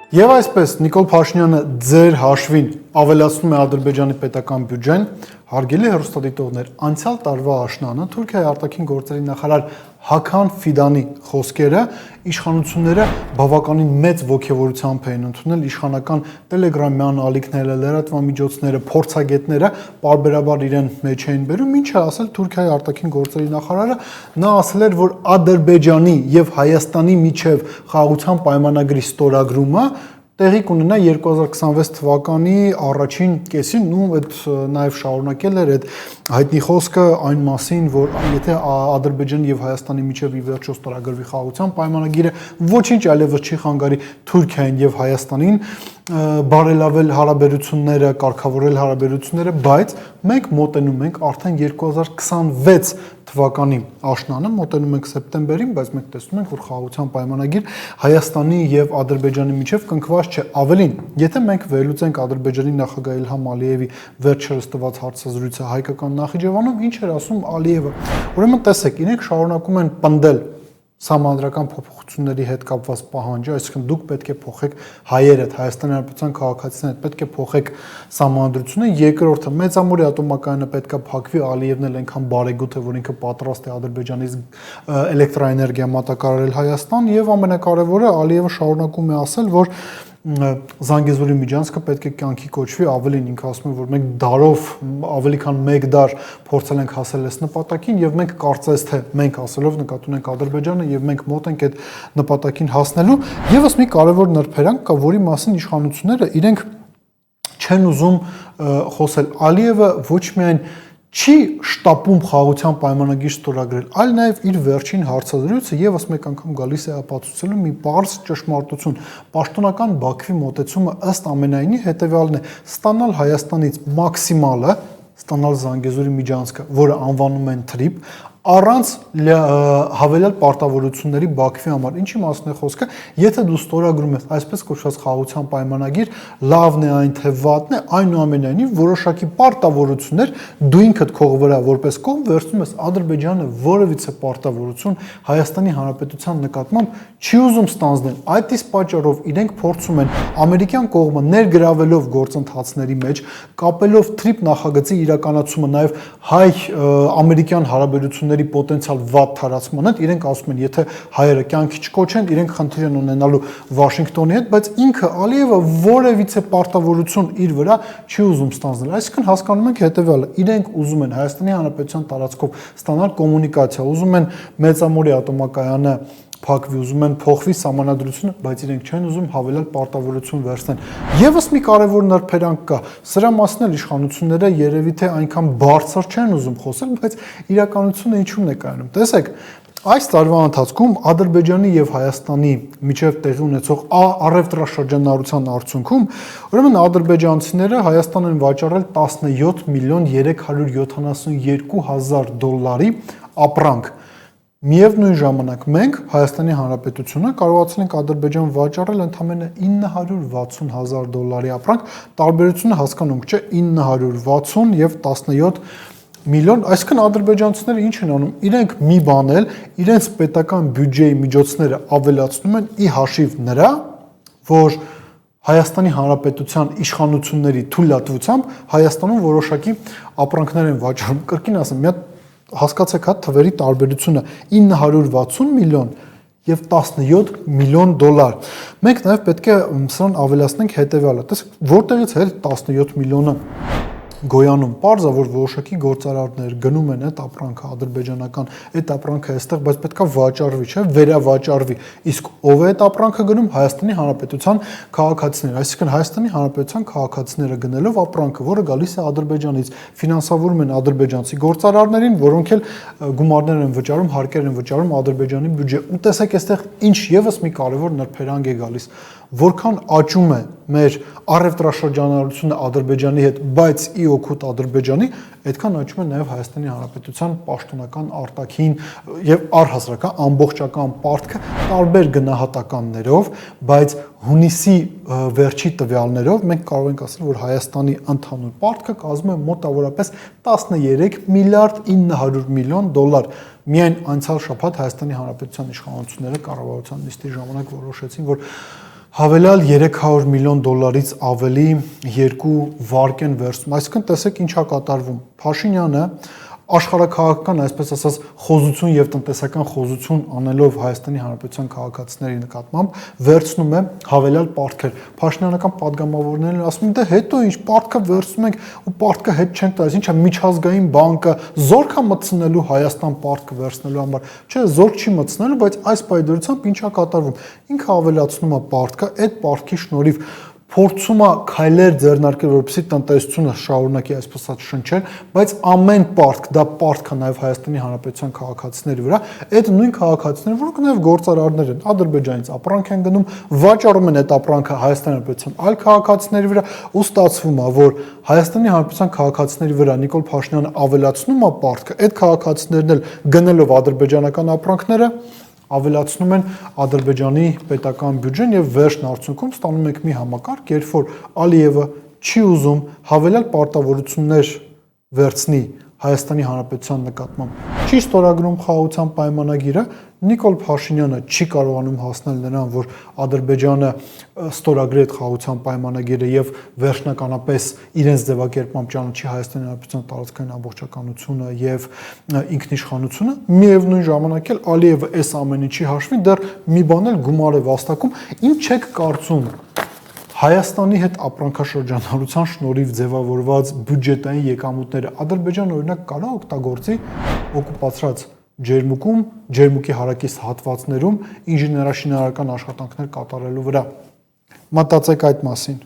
Եվ այսպես Նիկոլ Փաշինյանը ձեր հաշվին ավելացնում է Ադրբեջանի պետական բյուջեն, հարգելի հեռուստադիտողներ, անցյալ տարվա աշնանը Թուրքիայի արտաքին գործերի նախարար Հական Ֆիդանի խոսքերը իշխանությունները բավականին մեծ ոգևորությամբ էին ընդունել, իշխանական տելեգրամյան ալիքները, լրատվամիջոցները, փորձագետները պարբերաբար իրեն մեջ էին բերում, ինչը ասել Թուրքիայի արտաքին գործերի նախարարը, նա ասել էր, որ Ադրբեջանի եւ Հայաստանի միջև խաղաղության պայմանագրի ստորագրումը տեղի կունենա 2026 թվականի առաջին կեսին, այդ նաև շարունակել էր այդ հայտնի խոսքը այն մասին, որ եթե Ադրբեջանի եւ Հայաստանի միջև ի վերջո ստորագրվի խաղաղության պայմանագիրը, ոչինչ այլևս չի խանգարի Թուրքիային եւ Հայաստանին բարելավել հարաբերությունները, կարգավորել հարաբերությունները, բայց մենք մոտենում ենք արդեն 2026 թվականի աշնանը, մոտենում ենք սեպտեմբերին, բայց մենք տեսնում ենք, որ խաղաղության պայմանագիր Հայաստանի եւ Ադրբեջանի միջև կնքված չէ։ Ավելին, եթե մենք վերլուծենք Ադրբեջանի նախագահ Իլհամ Ալիևի վերջերս տված հարցազրույցը Հայկական Նախիջևանում, ինչ էր ասում Ալիևը։ Ուրեմն տեսեք, իրենք շարունակում են պնդել Սահմանադրական փոփոխությունների հետ կապված պահանջը, այսինքն դուք պետք է փոխեք հայերը, Հայաստանի Հանրապետության քաղաքացիները պետք է փոխեք սահմանադրությունը, երկրորդը մեծամորի ատոմակայանը պետք է փակվի, Ալիևն էլ այնքան բարեգութ է, որ ինքը պատրաստ է Ադրբեջանից էլեկտրաէներգիա մատակարարել Հայաստան, եւ ամենակարևորը Ալիևը շարունակում է ասել, որ Զանգեզուրի միջանցքը պետք է կյանքի կոչվի, ավելին ինքը ասում է, որ մենք դարով ավելի քան 1 դար փորձել ենք հասել այս նպատակին եւ մենք կարծես թե մենք ասելով նկատի ունենք Ադրբեջանը եւ մենք մոտ ենք այդ նպատակին հասնելու։ Եվս մի կարևոր նրբերանգ կա, որի մասին իշխանությունները իրենք չեն ուզում խոսել։ Ալիևը ոչ միայն չի շտապում խաղաղության պայմանագիր ստորագրել, այլ նաև իր վերջին հարցազրույցը եւս մեկ անգամ գալիս է ապացուցելու մի պարզ ճշմարտություն։ Պաշտոնական Բաքվի մոտեցումը ըստ ամենայնի հետեւյալն է՝ ստանալ Հայաստանից մաքսիմալը, ստանալ Զանգեզուրի միջանցքը, որը անվանում են թրիպ, առանց հավելյալ պարտավորությունների Բաքվի համար։ Ինչի մասն է խոսքը, եթե դու ստորագրում ես այսպես կոչված խաղաղության պայմանագիր, լավն է այն թե վատն է, այնուամենայնիվ որոշակի պարտավորություններ դու ինքդ քո վրա որպես կողմ վերցնում ես, Ադրբեջանը որևիցե պարտավորություն Հայաստանի Հանրապետության նկատմամբ չի ուզում ստանձնել։ Այդ իսկ պատճառով իրենք փորձում են ամերիկյան կողմը ներգրավելով գործընթացների մեջ, կապելով թրիպ նախագծի իրականացումը նաև հայ-ամերիկյան հարաբերությունների պոտենցիալ վատ թարացման հետ, իրենք ասում են, եթե հայերը կյանքի չկոչեն, իրենք խնդիր են ունենալու Վաշինգտոնի հետ, բայց ինքը Ալիևը որևիցե պարտավորություն իր վրա չի ուզում ստանձնել։ Այսինքն հասկանում ենք հետևյալը, իրենք ուզում են Հայաստանի Հանրապետության տարածքով ստանալ կոմունիկացիա, ուզում են մեծամորի ատոմակայանը փակվի, ուզում են փոխվի սահմանադրությունը, բայց իրենք չեն ուզում հավելյալ պարտավորություն վերցնել։ Եվս մի կարևոր նրբերանգ կա, սրա մասին էլ իշխանությունները երևի թե այնքան բարձր չեն ուզում խոսել, բայց իրականությունը ինչու՞մն է կայանում։ Տեսեք, այս տարվա ընթացքում Ադրբեջանի եւ Հայաստանի միջև տեղի ունեցող առևտրաշրջանառության արդյունքում, ուրեմն ադրբեջանցիները Հայաստան են վաճառել 17 միլիոն 372 հազար դոլարի ապրանք։ Միևնույն ժամանակ մենք Հայաստանի Հանրապետությունը կարողացել ենք Ադրբեջան վաճառել ընդամենը 960 հազար դոլարի ապրանք, տարբերությունը հասկանունք չէ, 960 եւ 17 միլիոն, այսինքն ադրբեջանցիները ինչ են անում, իրենք մի բան էլ իրենց պետական բյուջեի միջոցները ավելացնում են ի հաշիվ նրա, որ Հայաստանի Հանրապետության իշխանությունների թույլատվությամբ Հայաստանում որոշակի ապրանքներ են վաճառում, կրկին ասեմ, մի հատ հասկացեք հա թվերի տարբերությունը 960 միլիոն եւ 17 միլիոն դոլար։ Մենք նաեւ պետք է սրան ավելացնենք հետեւյալը։ Տեսեք, որտեղից է 17 միլիոնը գոյանում, պարզ է, որ որոշակի գործարարներ գնում են այդ ապրանքը ադրբեջանական, այդ ապրանքը այստեղ, բայց պետքա վաճառվի, չէ, վերավաճառվի։ Իսկ ով է այդ ապրանքը գնում, Հայաստանի Հանրապետության քաղաքացիները, այսինքն Հայաստանի Հանրապետության քաղաքացիները գնելով ապրանքը, որը գալիս է Ադրբեջանից, ֆինանսավորում են ադրբեջանցի գործարարներին, որոնք էլ գումարներ են վճարում, հարկեր են վճարում Ադրբեջանի բյուջե։ Ու տեսեք, այստեղ ինչ եւս մի կարևոր նրբերանգ է գալիս, որքան աճում է մեր առևտրաշրջանառությունը Ադրբեջանի հետ, բայց ի օգուտ Ադրբեջանի, այդքան աճում է նաև Հայաստանի Հանրապետության պաշտոնական արտաքին եւ առհասարակ ամբողջական պարտքը տարբեր գնահատականներով, բայց հունիսի վերջի տվյալներով մենք կարող ենք ասել, որ Հայաստանի ընդհանուր պարտքը կազմում է մոտավորապես 13 միլիարդ 900 միլիոն դոլար։ Միայն անցյալ շաբաթ Հայաստանի Հանրապետության իշխանությունները կառավարության նիստի ժամանակ որոշեցին, որ Հավելյալ 300 միլիոն դոլարից ավելի 2 վարկ են վերցնում։ Այսինքն տեսեք ինչա կատարվում։ Փաշինյանը աշխարհաքաղաքական, այսպես ասած, խոզություն եւ տնտեսական խոզություն անելով Հայաստանի Հանրապետության քաղաքացիների նկատմամբ վերցնում է հավելյալ պարտքեր։ Փաշինյանական падգամավորներն ասում են, դե հետո ինչ պարտքը վերցնում ենք ու պարտքը հետ չենք տալիս, ինչա միջազգային բանկը զորք է մտցնելու Հայաստան պարտքը վերցնելու համար։ Չէ, զորք չի մտցնելու, բայց այս պայդորությամբ ինչա կատարվում։ Ինքը ավելացնում է պարտքը, այդ պարտքի շնորհիվ փորձում է քայլեր ձեռնարկել, որպեսզի տնտեսությունը շարունակի այսպես ասած շնչել, բայց ամեն պարտք, դա պարտք է նաև Հայաստանի Հանրապետության քաղաքացիների վրա, այդ նույն քաղաքացիները, որոնք նաև գործարարներ են, Ադրբեջանից ապրանք են գնում, վաճառում են այդ ապրանքը Հայաստանի Հանրապետության այլ քաղաքացիների վրա, ու ստացվում է, որ Հայաստանի Հանրապետության քաղաքացիների վրա Նիկոլ Փաշինյանը ավելացնում է պարտքը, այդ քաղաքացիներն էլ գնելով ադրբեջանական ապրանքները ավելացնում են Ադրբեջանի պետական բյուջեն եւ վերջն արդյունքում ստանում ենք մի համակարգ, երբ որ Ալիևը չի ուզում հավելյալ պարտավորություններ վերցնի Հայաստանի Հանրապետության նկատմամբ, չի ստորագրում խաղաղության պայմանագիրը, Նիկոլ Փաշինյանը չի կարողանում հասնել նրան, որ Ադրբեջանը ստորագրի այդ խաղաղության պայմանագիրը եւ վերջնականապես իրենց ձևակերպմամբ ճանաչի Հայաստանի Հանրապետության տարածքային ամբողջականությունը եւ ինքնիշխանությունը, միևնույն ժամանակ էլ Ալիևը այս ամեն ինչի հաշվին դեռ մի բան էլ գումար է վաստակում, ինչ չեք կարծում Հայաստանի հետ ապրանքաշրջանառության շնորհիվ ձևավորված բյուջետային եկամուտները Ադրբեջանը օրինակ կարող օգտագործի օկուպացրած Ջերմուկում, Ջերմուկի հարակից հատվածներում ինժեներաշինարարական աշխատանքներ կատարելու վրա։ Մտածեք այդ մասին։